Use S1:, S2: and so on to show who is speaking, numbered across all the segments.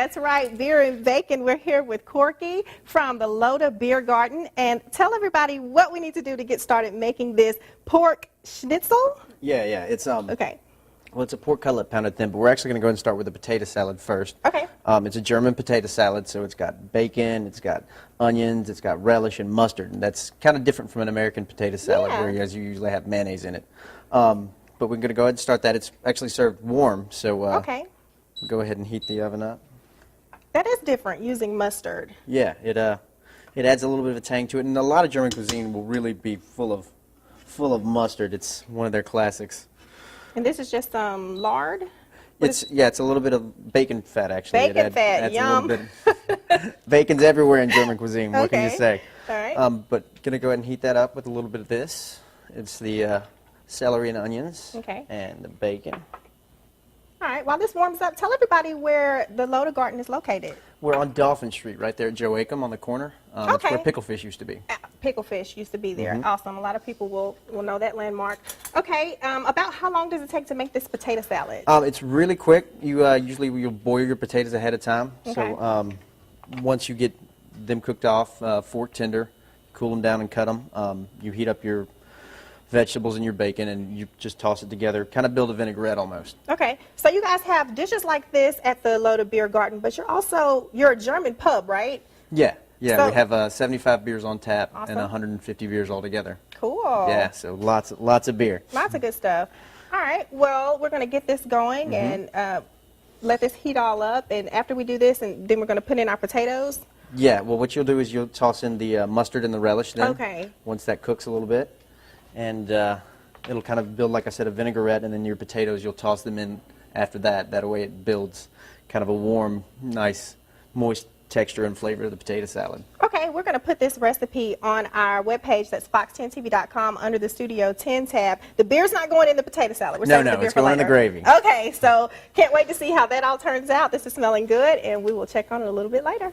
S1: That's right, beer and bacon. We're here with Corky from the LoDa Bier Garten. And tell everybody what we need to do to get started making this pork schnitzel.
S2: Yeah, it's
S1: Okay.
S2: well, it's a pork cutlet pounded thin, but we're actually going to go ahead and start with the potato salad first.
S1: Okay.
S2: It's a German potato salad, so it's got bacon, it's got onions, it's got relish and mustard, and that's kind of different from an American potato salad where you usually have mayonnaise in it. But we're going to go ahead and start that. It's actually served warm, so
S1: Okay.
S2: go ahead and heat the oven up.
S1: That is different using mustard.
S2: Yeah, it adds a little bit of a tang to it, and a lot of German cuisine will really be full of mustard. It's one of their classics.
S1: And this is just lard?
S2: It's a little bit of bacon fat actually.
S1: Bacon fat, yum.
S2: Bacon's everywhere in German cuisine. What can you say?
S1: All right.
S2: But gonna go ahead and heat that up with a little bit of this. It's the celery and onions.
S1: Okay.
S2: And the bacon.
S1: All right. While this warms up, tell everybody where the LoDa Garden is located.
S2: We're on Dolphin Street, right there at Joe Acom on the corner. It's where Picklefish used to be.
S1: Picklefish used to be there. Awesome. A lot of people will know that landmark. Okay. About how long does it take to make this potato salad?
S2: It's really quick. You usually you'll boil your potatoes ahead of time.
S1: Okay.
S2: So once you get them cooked off, fork tender, cool them down and cut them. You heat up your vegetables and your bacon, and you just toss it together. Kind of build a vinaigrette almost.
S1: Okay. So you guys have dishes like this at the LoDa Bier Garten, but you're a German pub, right?
S2: Yeah.
S1: So,
S2: we have 75 beers on tap
S1: awesome.
S2: and 150 beers altogether.
S1: Cool.
S2: Yeah, so lots of beer.
S1: Lots of good stuff. All right, well, we're going to get this going and let this heat all up. And after we do this, and then we're going to put in our potatoes.
S2: Yeah, well, what you'll do is you'll toss in the mustard and the relish then.
S1: Okay.
S2: Once that cooks a little bit. And it'll kind of build, like I said, a vinaigrette, and then your potatoes, you'll toss them in after that. That way it builds kind of a warm, nice, moist texture and flavor to the potato salad.
S1: Okay, we're going to put this recipe on our webpage. That's fox10tv.com under the Studio 10 tab. The beer's not going in the potato salad. We're
S2: No,
S1: the beer
S2: it's
S1: for
S2: going in the
S1: later.
S2: gravy.
S1: Okay, so can't wait to see how that all turns out. This is smelling good, and we will check on it a little bit later.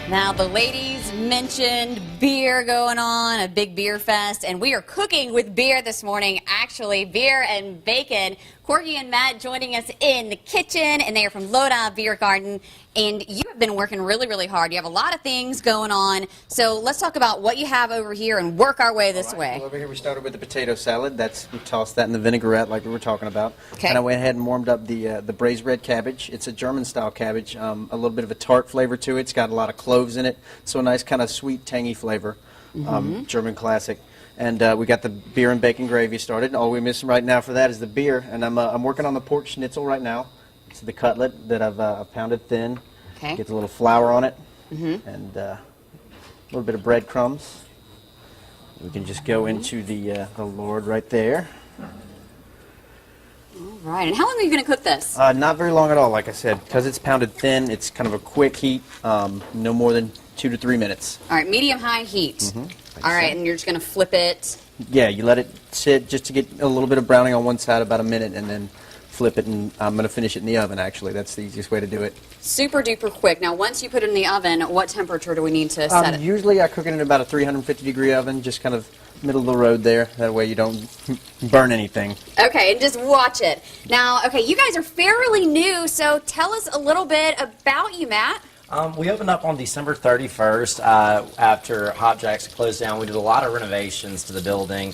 S3: Now, the ladies mentioned beer going on, a big beer fest, and we are cooking with beer this morning. Actually, beer and bacon. Corky and Matt joining us in the kitchen, and they are from LoDa Bier Garten. And you have been working really, really hard. You have a lot of things going on. So let's talk about what you have over here and work our way this way.
S2: Well, over here we started with the potato salad. We tossed that in the vinaigrette like we were talking about.
S3: Okay.
S2: And I went ahead and warmed up the braised red cabbage. It's a German-style cabbage, a little bit of a tart flavor to it. It's got a lot of cloves in it, so a nice kind of sweet, tangy flavor, German classic. And we got the beer and bacon gravy started. All we're missing right now for that is the beer. And I'm working on the pork schnitzel right now. It's the cutlet that I've pounded thin.
S3: Okay.
S2: Gets a little flour on it, and a little bit of breadcrumbs. We can just go into the lard right there.
S3: All right. And how long are you going to cook this?
S2: Not very long at all, like I said. Because it's pounded thin, it's kind of a quick heat, no more than 2 to 3 minutes.
S3: All right, medium-high heat. All right, and you're just going to flip it.
S2: Yeah, you let it sit just to get a little bit of browning on one side, about a minute, and then flip it, and I'm going to finish it in the oven, actually. That's the easiest way to do it.
S3: Super duper quick. Now, once you put it in the oven, what temperature do we need to set it?
S2: Usually I cook it in about a 350-degree oven, just kind of middle of the road there. That way you don't burn anything.
S3: Okay, and just watch it. Now, okay, you guys are fairly new, so tell us a little bit about you, Matt.
S4: We opened up on December 31st after Hot Jack's closed down. We did a lot of renovations to the building.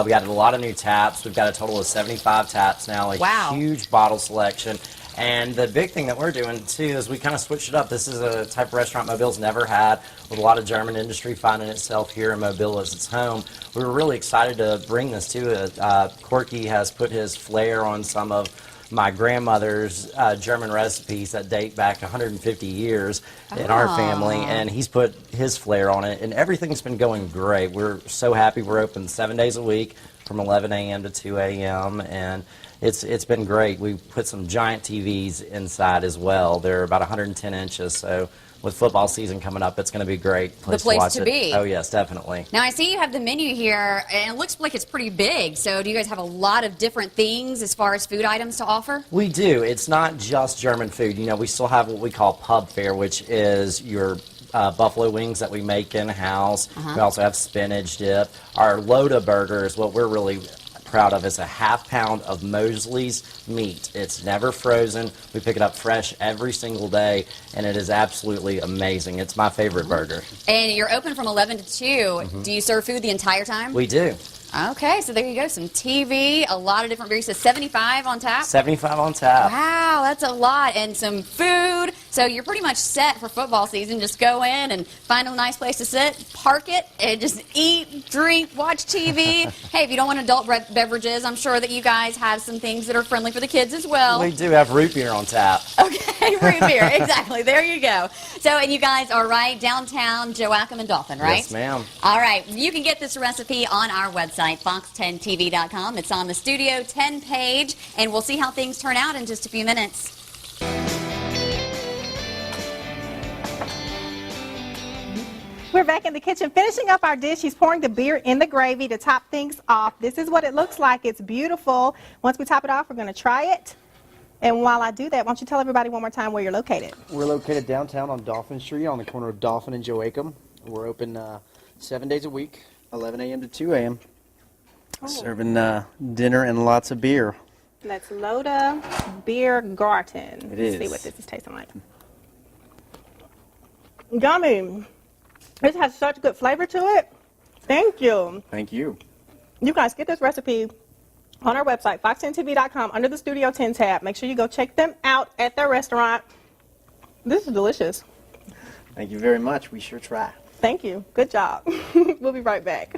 S4: We added a lot of new taps. We've got a total of 75 taps now, a huge bottle selection. And the big thing that we're doing, too, is we kind of switched it up. This is a type of restaurant Mobile's never had, with a lot of German industry finding itself here in Mobile as its home. We were really excited to bring this to it. Corky has put his flair on some of my grandmother's German recipes that date back 150 years in our family, and he's put his flair on it, and everything's been going great. We're so happy. We're open 7 days a week from 11 a.m. to 2 a.m., and it's been great. We put some giant TVs inside as well. They're about 110 inches, so with football season coming up, it's going to be a great place to watch it.
S3: Be.
S4: Oh, yes, definitely.
S3: Now, I see you have the menu here, and it looks like it's pretty big. So do you guys have a lot of different things as far as food items to offer?
S4: We do. It's not just German food. You know, we still have what we call pub fare, which is your buffalo wings that we make in-house. We also have spinach dip. Our LoDa burger is what we're really proud of is a ½ pound of Mosley's meat. It's never frozen. We pick it up fresh every single day, and it is absolutely amazing. It's my favorite burger.
S3: And you're open from 11 to 2. Do you serve food the entire time?
S4: We do.
S3: Okay, so there you go. Some TV, a lot of different beers. So 75 on tap?
S4: 75 on tap.
S3: Wow, that's a lot. And some food. So you're pretty much set for football season. Just go in and find a nice place to sit, park it, and just eat, drink, watch TV. Hey, if you don't want adult beverages, I'm sure that you guys have some things that are friendly for the kids as well.
S4: We do have root beer on tap.
S3: Okay, root beer. Exactly. There you go. So, and you guys are right downtown Joachim and Dolphin, right?
S4: Yes, ma'am.
S3: All right. You can get this recipe on our website, fox10tv.com. It's on the Studio 10 page, and we'll see how things turn out in just a few minutes.
S1: We're back in the kitchen finishing up our dish. He's pouring the beer in the gravy to top things off. This is what it looks like. It's beautiful. Once we top it off, we're going to try it. And while I do that, why don't you tell everybody one more time where you're located?
S2: We're located downtown on Dolphin Street on the corner of Dolphin and Joachim. We're open 7 days a week, 11 a.m. to 2 a.m. Serving dinner and lots of beer.
S1: That's LoDa Bier Garten.
S2: It is.
S1: Let's see what this is tasting like. Yummy. This has such good flavor to it. Thank you.
S2: Thank you.
S1: You guys get this recipe on our website, fox10tv.com, under the Studio 10 tab. Make sure you go check them out at their restaurant. This is delicious.
S2: Thank you very much. We sure try.
S1: Thank you. Good job. We'll be right back.